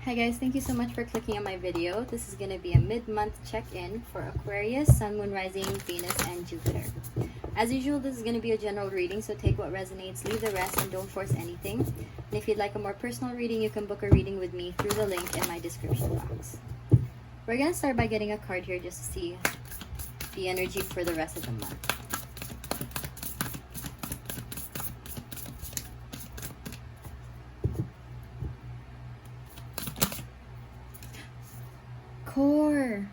Hi guys, thank you so much for clicking on my video. This is going to be a mid-month check-in for Aquarius, Sun, Moon, Rising, Venus, and Jupiter. As usual, this is going to be a general reading, so take what resonates, leave the rest, and don't force anything. And if you'd like a more personal reading, you can book a reading with me through the link in my description box. We're going to start by getting a card here just to see the energy for the rest of the month. Core.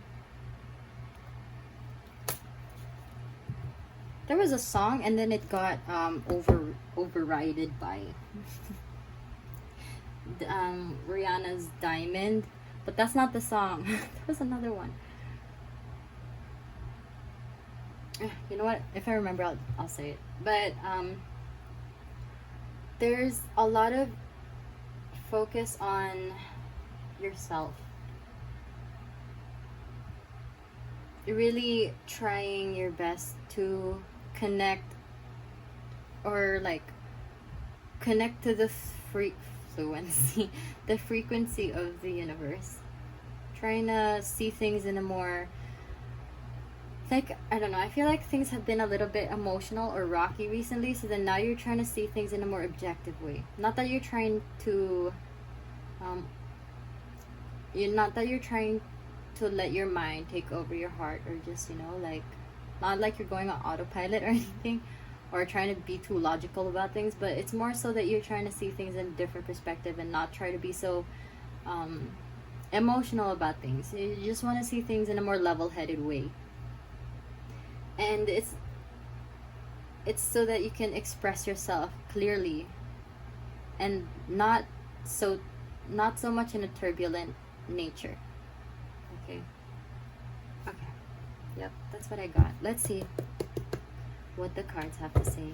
There was a song and then it got overridden by Rihanna's Diamond, but that's not the song. There was another one. You know what? If I remember, I'll say it. But there's a lot of focus on yourself. Really trying your best to connect to the frequency the frequency of the universe, trying to see things in a more, like, I don't know, I feel like things have been a little bit emotional or rocky recently, so then now you're trying to see things in a more objective way. Not that you're trying to to let your mind take over your heart, or just, you know, like, not like you're going on autopilot or anything, or trying to be too logical about things, but it's more so that you're trying to see things in a different perspective and not try to be so emotional about things. You just want to see things in a more level-headed way, and it's so that you can express yourself clearly and not so much in a turbulent nature. Okay. Yep, that's what I got. Let's see what the cards have to say.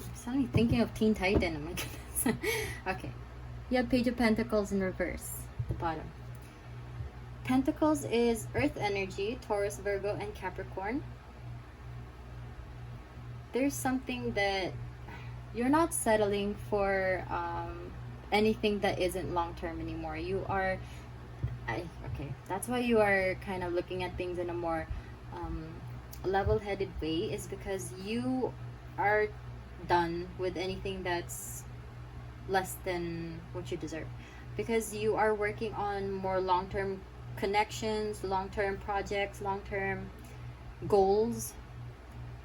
I'm suddenly thinking of Teen Titan. Oh my goodness. Okay. You have Page of Pentacles in reverse at the bottom. Pentacles is earth energy, Taurus, Virgo, and Capricorn. There's something that you're not settling for anything that isn't long-term anymore. You are okay, that's why you are kind of looking at things in a more level-headed way, is because you are done with anything that's less than what you deserve, because you are working on more long-term connections, long-term projects, long-term goals.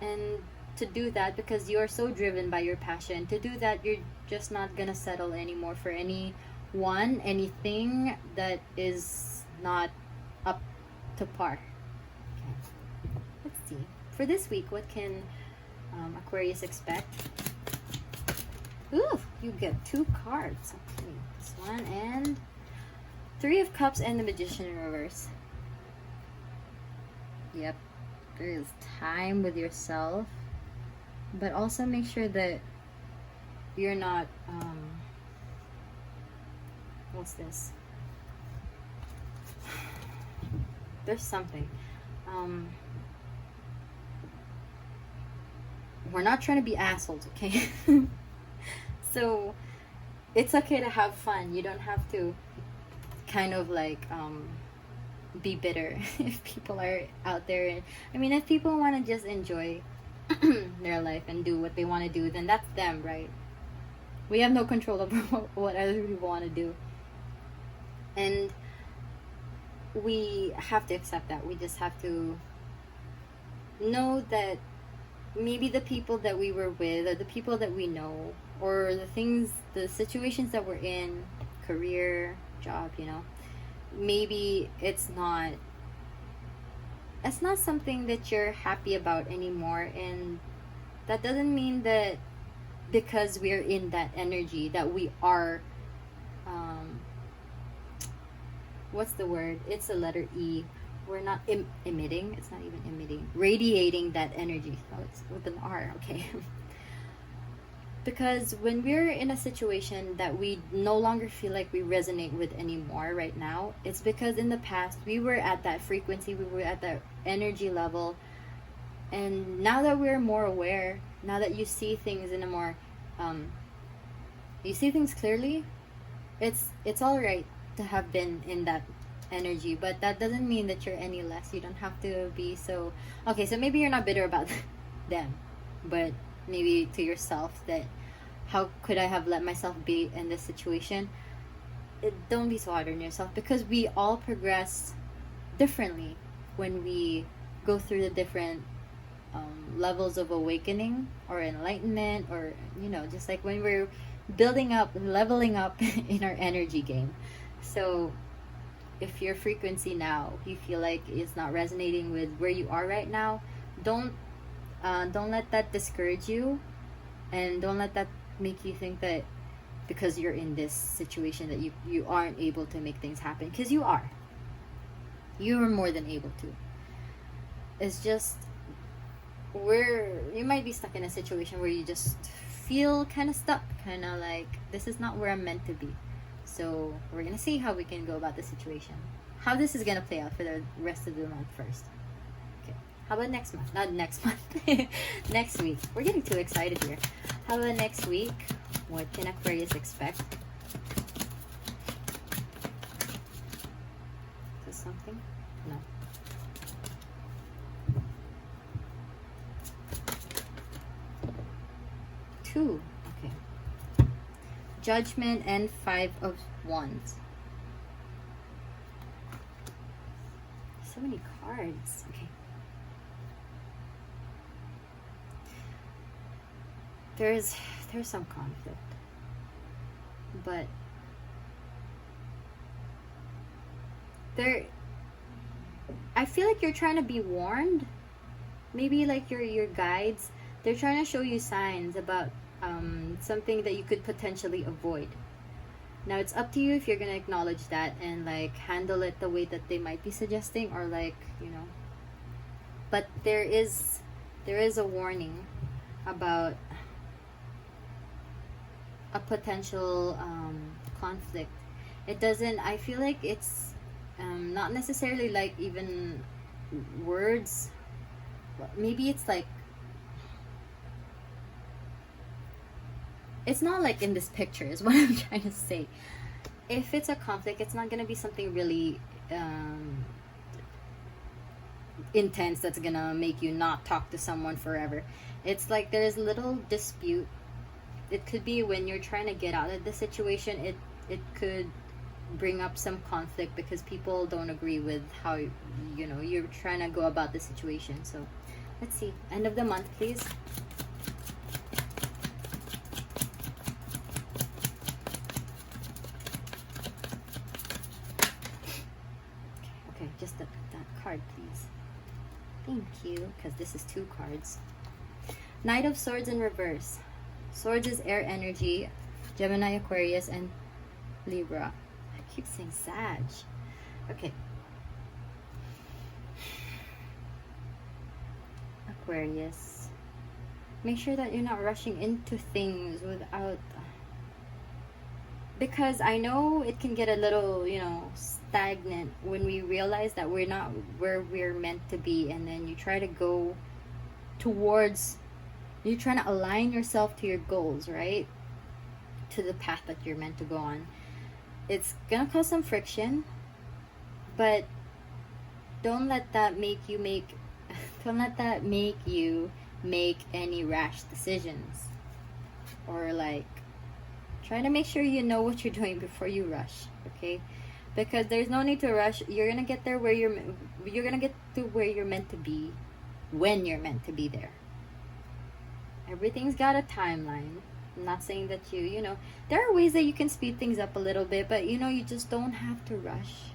And to do that, because you are so driven by your passion, to do that, you're just not gonna settle anymore for anything that is not up to par. Okay. Let's see, for this week, what can Aquarius expect? Ooh, you get 2 cards. Okay, this one and 3 of Cups and the Magician in reverse. Yep, there is time with yourself, but also make sure that you're not what's this? There's something. We're not trying to be assholes, okay? So it's okay to have fun. You don't have to kind of like be bitter if people are out there. I mean, if people want to just enjoy their life and do what they want to do, then that's them, right? We have no control over what other people want to do, and we have to accept that. We just have to know that maybe the people that we were with, or the people that we know, or the situations that we're in, career, job, you know, maybe it's not something that you're happy about anymore. And that doesn't mean that because we're in that energy that we are what's the word? It's a letter E. We're not emitting. It's not even emitting. Radiating that energy. Oh, it's with an R. Okay. Because when we're in a situation that we no longer feel like we resonate with anymore right now, it's because in the past we were at that frequency, we were at that energy level. And now that we're more aware, now that you see things in a more you see things clearly, it's all right to have been in that energy, but that doesn't mean that you're any less. You don't have to be so okay. So maybe you're not bitter about them, but maybe to yourself that how could I have let myself be in this situation. Don't be so hard on yourself, because we all progress differently when we go through the different levels of awakening or enlightenment, or just like when we're building up, leveling up in our energy game. So if your frequency now you feel like it's not resonating with where you are right now, don't let that discourage you, and don't let that make you think that because you're in this situation that you aren't able to make things happen, because you are more than able to. It's just where you might be stuck in a situation where you just feel kind of stuck, kind of like this is not where I'm meant to be. So we're gonna see how we can go about the situation, how this is gonna play out for the rest of the month first. Okay, how about next month? Not next month. Next week. We're getting too excited here. How about next week? What can Aquarius expect? Is this something? No. Two. Okay. Judgment and 5 of Wands. So many cards. Okay. There's some conflict, but I feel like you're trying to be warned. Maybe like your guides, they're trying to show you signs about something that you could potentially avoid. Now it's up to you if you're gonna acknowledge that and like handle it the way that they might be suggesting, or like but there is a warning about a potential conflict. It doesn't, I feel like it's not necessarily like even words. Maybe it's like, it's not like in this picture is what I'm trying to say. If it's a conflict, it's not gonna be something really intense that's gonna make you not talk to someone forever. It's like there's little dispute. It could be when you're trying to get out of the situation, it could bring up some conflict because people don't agree with how you're trying to go about the situation. So let's see, end of the month please. Okay, just that card please. Thank you, because this is 2 cards. Knight of Swords in reverse. Swords is air energy, Gemini, Aquarius, and Libra. I keep saying Sag. Okay. Aquarius. Make sure that you're not rushing into things without... Because I know it can get a little, stagnant when we realize that we're not where we're meant to be, and then you try to go towards... You're trying to align yourself to your goals, right? To the path that you're meant to go on. It's gonna cause some friction, but don't let that make you make any rash decisions. Or like, try to make sure you know what you're doing before you rush, okay? Because there's no need to rush. You're gonna get there where you're gonna get to where you're meant to be when you're meant to be there. Everything's got a timeline. I'm not saying that there are ways that you can speed things up a little bit, but you just don't have to rush.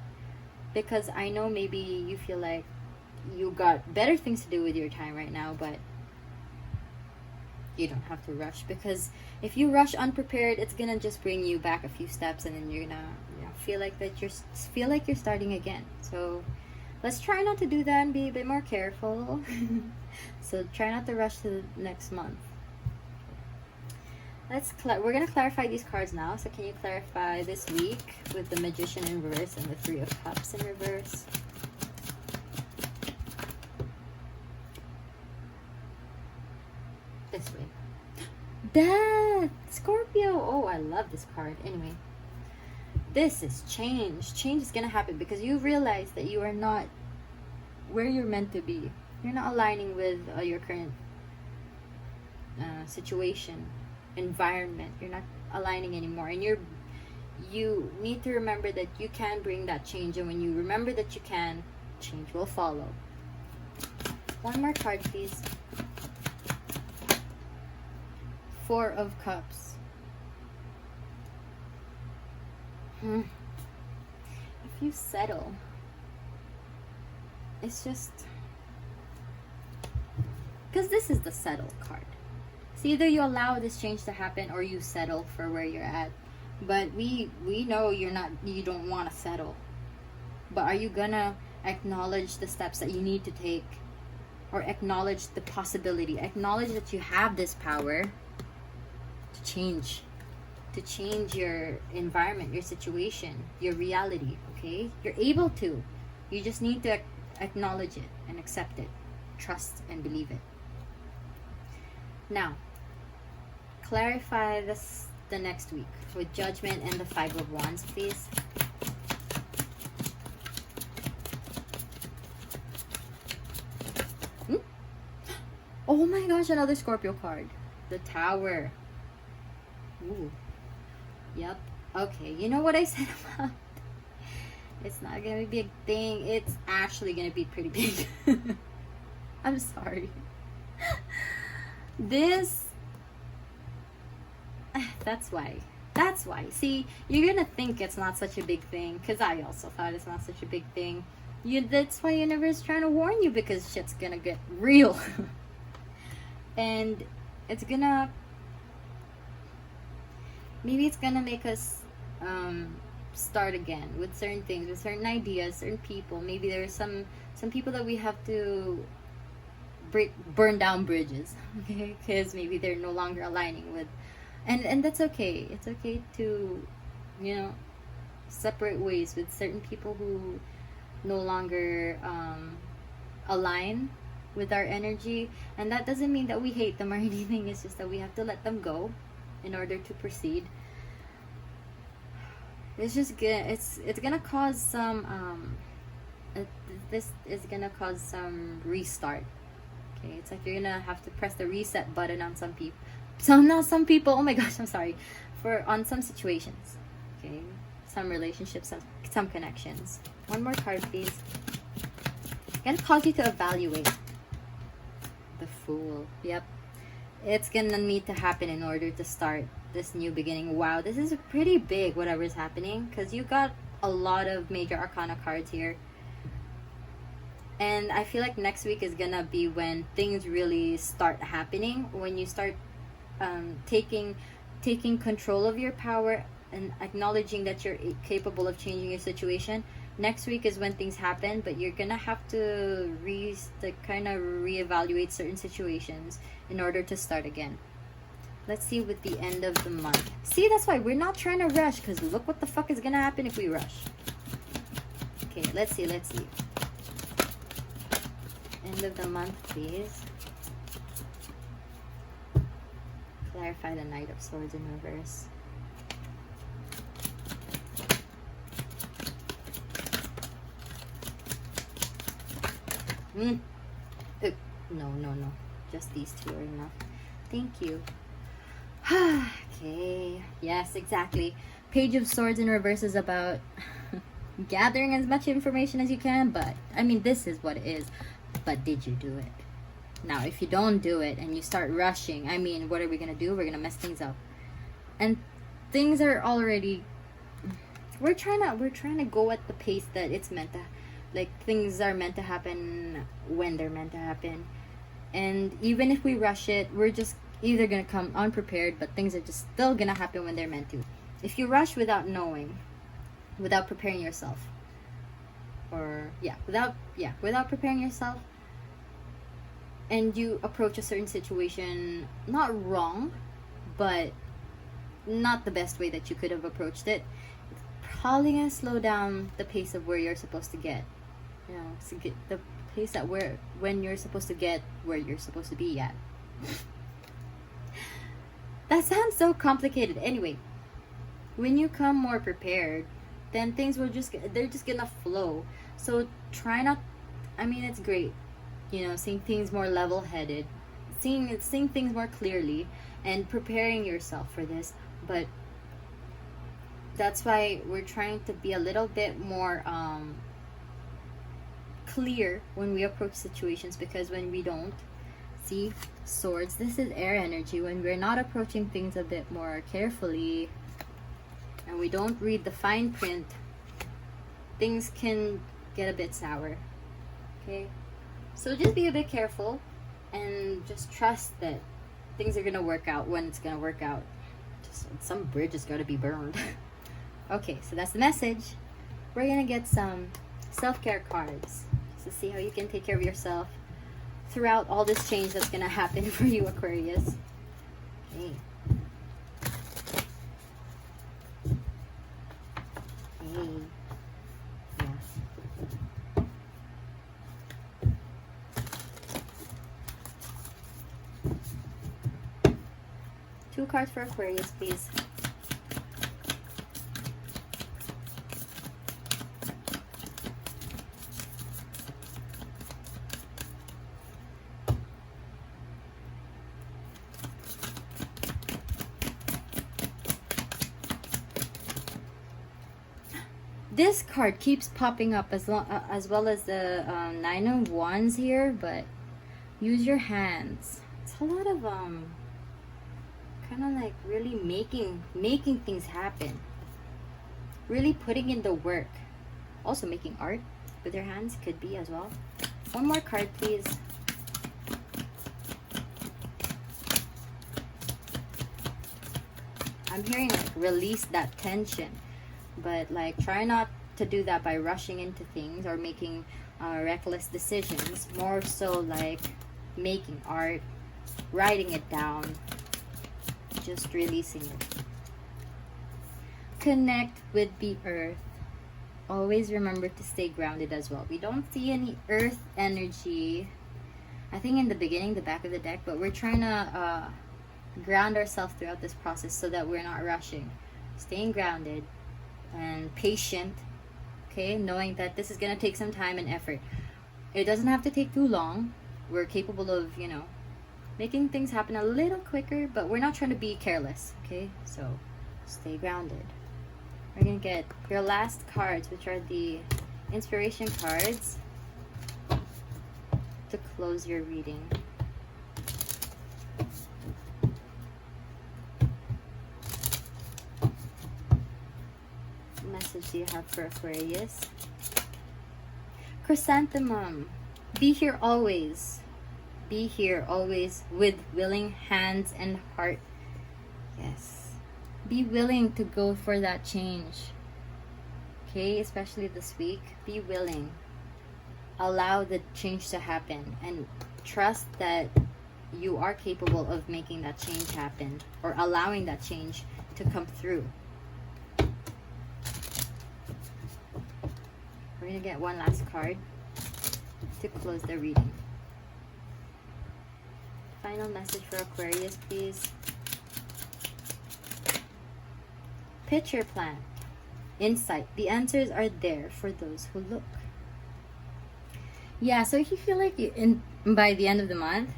Because I know maybe you feel like you got better things to do with your time right now, but you don't have to rush, because if you rush unprepared, it's gonna just bring you back a few steps, and then you're gonna feel like you're starting again. So let's try not to do that and be a bit more careful. So try not to rush to the next month. We're gonna clarify these cards now. So can you clarify this week with the Magician in reverse and the Three of Cups in reverse? This way. Death! Scorpio! Oh, I love this card. Anyway. This is change. Change is gonna happen because you realize that you are not where you're meant to be. You're not aligning with your current situation, environment. You're not aligning anymore, and you need to remember that you can bring that change, and when you remember that you can, change will follow. One more card, please. Four of Cups. If you settle, it's just because this is the settle card. So either you allow this change to happen or you settle for where you're at. But we know you don't want to settle. But are you gonna acknowledge the steps that you need to take, or acknowledge the possibility, acknowledge that you have this power to change your environment, your situation, your reality? Okay, you're able to. You just need to acknowledge it and accept it, trust and believe it. Now clarify the next week with Judgment and the Five of Wands, please. Oh my gosh, another Scorpio card, the Tower. Ooh. Yep. Okay, you know what I said about it's not gonna be a big thing. It's actually gonna be pretty big. I'm sorry. That's why. See, you're gonna think it's not such a big thing, because I also thought it's not such a big thing. That's why universe is trying to warn you, because shit's gonna get real. And it's gonna make us start again with certain things, with certain ideas, certain people. Maybe there are some people that we have to burn down bridges, okay, because maybe they're no longer aligning with, and that's okay. It's okay to, separate ways with certain people who no longer align with our energy. And that doesn't mean that we hate them or anything. It's just that we have to let them go in order to proceed. It's just it's gonna cause some this is gonna cause some restart. Okay, it's like you're gonna have to press the reset button on some people. Not some people. Oh my gosh, I'm sorry. On some situations. Okay, some relationships, some connections. One more card, please. It's gonna cause you to evaluate. The Fool. Yep. It's gonna need to happen in order to start this new beginning. Wow, this is pretty big, whatever's happening, because you got a lot of major arcana cards here. And I feel like next week is gonna be when things really start happening, when you start taking control of your power and acknowledging that you're capable of changing your situation. Next week is when things happen, but you're gonna have to reevaluate certain situations in order to start again. Let's see with the end of the month. See, that's why we're not trying to rush, because look what the fuck is gonna happen if we rush. Okay, let's see. End of the month, please. Clarify the Knight of Swords in reverse. No. Just these two are enough. Thank you. Okay. Yes, exactly. Page of Swords in reverse is about gathering as much information as you can, but I mean, this is what it is. But did you do it? Now, if you don't do it and you start rushing, I mean, what are we gonna do? We're gonna mess things up. And things are already, we're trying to go at the pace that it's meant to, like, things are meant to happen when they're meant to happen. And even if we rush it, we're just either gonna come unprepared, but things are just still gonna happen when they're meant to. If you rush without knowing, without preparing yourself, without preparing yourself, and you approach a certain situation not wrong, but not the best way that you could have approached it. It's probably gonna slow down the pace of where you're supposed to get. You know, to get the pace at when you're supposed to get where you're supposed to be at. That sounds so complicated. Anyway, when you come more prepared, then things will they're just gonna flow. So try not, I mean, it's great, you know, seeing things more level-headed, seeing things more clearly, and preparing yourself for this. But that's why we're trying to be a little bit more clear when we approach situations, because when we don't, see, swords, this is air energy. When we're not approaching things a bit more carefully and we don't read the fine print, things can get a bit sour. Okay, so just be a bit careful and just trust that things are gonna work out when it's gonna work out. Just some bridge is gonna be burned. Okay, so that's the message. We're gonna get some self-care cards just to see how you can take care of yourself throughout all this change that's gonna happen for you, Aquarius. Okay. Okay. Yeah. 2 cards for Aquarius, please. This card keeps popping up as well as the 9 of Wands here, but use your hands. It's a lot of kind of like really making things happen, really putting in the work. Also making art with your hands could be as well. 1 more card, please. I'm hearing like release that tension, but like try not to do that by rushing into things or making reckless decisions. More so like making art, writing it down, just releasing it. Connect with the earth. Always remember to stay grounded as well. We don't see any earth energy, I think, in the beginning, the back of the deck, but we're trying to ground ourselves throughout this process so that we're not rushing. Staying grounded and patient, okay, knowing that this is going to take some time and effort. It doesn't have to take too long. We're capable of, you know, making things happen a little quicker, but we're not trying to be careless, okay? So stay grounded. We're going to get your last cards, which are the inspiration cards, to close your reading. Message do you have for Aquarius? Chrysanthemum, be here always. Be here always with willing hands and heart. Yes. Be willing to go for that change. Okay, especially this week. Be willing. Allow the change to happen and trust that you are capable of making that change happen or allowing that change to come through. We're going to get 1 last card to close the reading. Final message for Aquarius, please. Picture plan. Insight. The answers are there for those who look. Yeah, so if you feel like by the end of the month,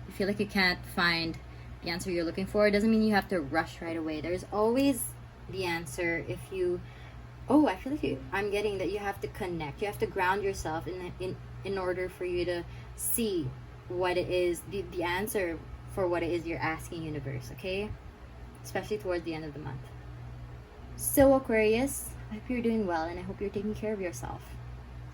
you feel like you can't find the answer you're looking for, it doesn't mean you have to rush right away. There's always the answer if you... Oh, I feel like I'm getting that you have to connect. You have to ground yourself in order for you to see what it is, the answer for what it is you're asking universe, okay? Especially towards the end of the month. So Aquarius, I hope you're doing well and I hope you're taking care of yourself.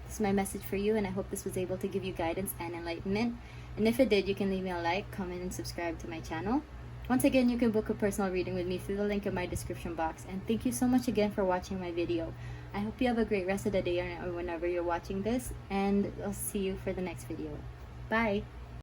This is my message for you and I hope this was able to give you guidance and enlightenment. And if it did, you can leave me a like, comment, and subscribe to my channel. Once again, you can book a personal reading with me through the link in my description box. And thank you so much again for watching my video. I hope you have a great rest of the day or whenever you're watching this. And I'll see you for the next video. Bye!